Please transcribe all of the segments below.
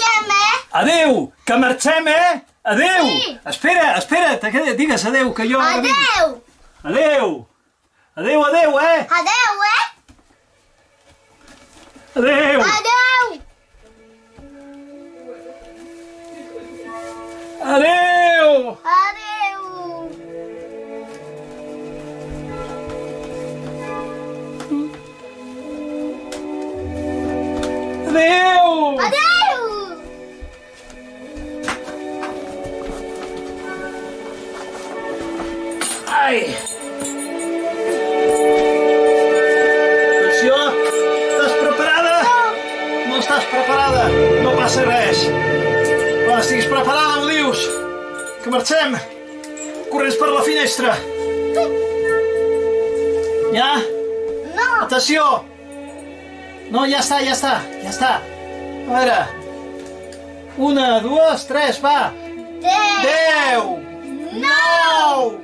marxem, Adéu, que marxem, Adéu. Sí. Espera, digues adéu, que jo... Adéu. Adéu. Adéu, Adéu, Adéu. Adéu. Adéu. Adéu. Adéu. Adéu. Ai. Atenció, estàs preparada? No estàs preparada, no passa res. Quan estiguis preparada ho dius. Que marxem. Corres per la finestra. Ja? No. Atenció. No, ja està. A veure. 1, 2, 3, va. 10, 9,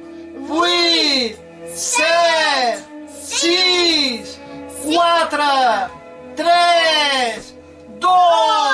8, 7, 6, 4, 3, 2,